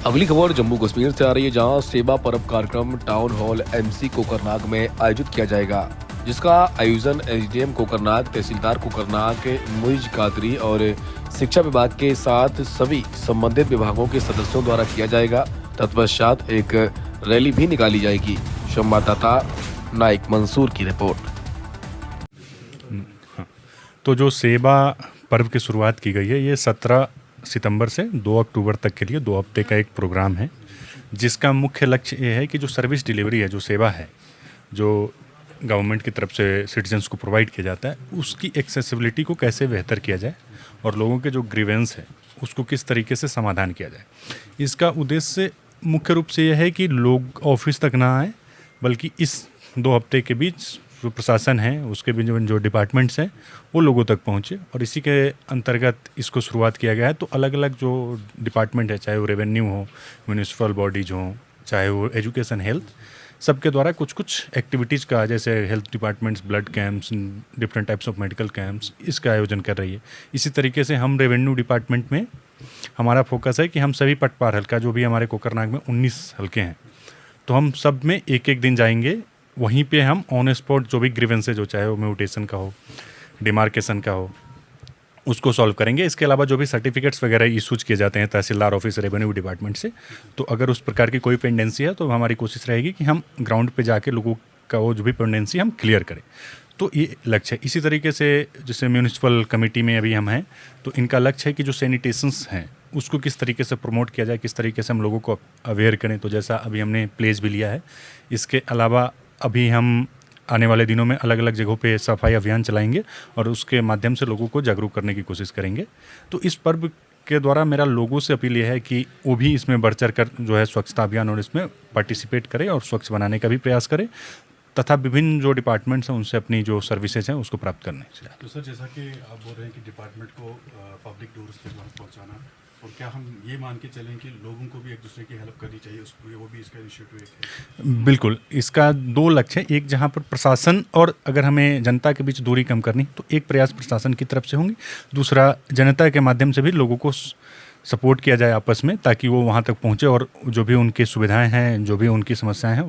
अगली खबर जम्मू कश्मीर से आ रही है, जहां सेवा पर्व कार्यक्रम टाउन हॉल एमसी कोकरनाग में आयोजित किया जाएगा, जिसका आयोजन एसडीएम कोकरनाग, तहसीलदार कोकरनाग, मुइज कादरी और शिक्षा विभाग के साथ सभी संबंधित विभागों के सदस्यों द्वारा किया जाएगा। तत्पश्चात एक रैली भी निकाली जाएगी। संवाददाता नाइक मंसूर की रिपोर्ट। तो जो सेवा पर्व की शुरुआत की गई है, ये 17 सितंबर से 2 अक्टूबर तक के लिए 2 हफ्ते का एक प्रोग्राम है, जिसका मुख्य लक्ष्य ये है कि जो सर्विस डिलीवरी है, जो सेवा है, जो गवर्नमेंट की तरफ से सिटीजन्स को प्रोवाइड किया जाता है, उसकी एक्सेसिबिलिटी को कैसे बेहतर किया जाए और लोगों के जो ग्रीवेंस है उसको किस तरीके से समाधान किया जाए। इसका उद्देश्य मुख्य रूप से यह है कि लोग ऑफिस तक ना आए, बल्कि इस 2 हफ्ते के बीच जो प्रशासन है, उसके भी जो डिपार्टमेंट्स हैं, वो लोगों तक पहुँचे। और इसी के अंतर्गत इसको शुरुआत किया गया है। तो अलग अलग जो डिपार्टमेंट है, चाहे वो रेवेन्यू हो, म्यूनिसिपल बॉडीज हों, चाहे वो एजुकेशन, हेल्थ, सबके द्वारा कुछ कुछ एक्टिविटीज़ का, जैसे health departments blood camps, different types of medical camps, इसका आयोजन कर रही है। इसी तरीके से हम रेवेन्यू डिपार्टमेंट में हमारा फोकस है कि हम सभी पटवार हल्का, जो भी हमारे कोकरनाग में 19 हल्के हैं, तो हम सब में एक एक दिन जाएंगे। वहीं पे हम ऑन स्पॉट जो भी ग्रीवेंसेज हो, चाहे वो म्यूटेशन का हो, डिमार्केशन का हो, उसको सॉल्व करेंगे। इसके अलावा जो भी सर्टिफिकेट्स वगैरह इशूज किए जाते हैं तहसीलदार ऑफिस, रेवेन्यू डिपार्टमेंट से, तो अगर उस प्रकार की कोई पेंडेंसी है तो हमारी कोशिश रहेगी कि हम ग्राउंड पे जाके लोगों का वो जो भी पेंडेंसी हम क्लियर करें। तो ये लक्ष्य है। इसी तरीके से जैसे म्यूनिसिपल कमेटी में अभी हम हैं, तो इनका लक्ष्य है कि जो सैनिटेशंस हैं उसको किस तरीके से प्रमोट किया जाए, किस तरीके से हम लोगों को अवेयर करें। तो जैसा अभी हमने प्लेस भी लिया है, इसके अलावा अभी हम आने वाले दिनों में अलग अलग जगहों पे सफाई अभियान चलाएंगे और उसके माध्यम से लोगों को जागरूक करने की कोशिश करेंगे। तो इस पर्व के द्वारा मेरा लोगों से अपील यह है कि वो भी इसमें बढ़ चढ़ कर जो है स्वच्छता अभियान और इसमें पार्टिसिपेट करें और स्वच्छ बनाने का भी प्रयास करें, तथा विभिन्न जो डिपार्टमेंट्स हैं उनसे अपनी जो सर्विसेज हैं उसको प्राप्त करने। तो सर, जैसा कि आप बोल रहे हैं कि डिपार्टमेंट को पब्लिक डोर्स तक पहुंचाना, और क्या हम ये मान के चलें कि लोगों को भी एक दूसरे की हेल्प करनी चाहिए, वो भी इसका इनिशिएटिव है? बिल्कुल, इसका 2 लक्ष्य है। एक, जहाँ पर प्रशासन और अगर हमें जनता के बीच दूरी कम करनी, तो एक प्रयास प्रशासन की तरफ से होंगे। दूसरा, जनता के माध्यम से भी लोगों को सपोर्ट किया जाए आपस में, ताकि वो वहाँ तक पहुँचे और जो भी उनकी सुविधाएं हैं, जो भी उनकी समस्याएं हैं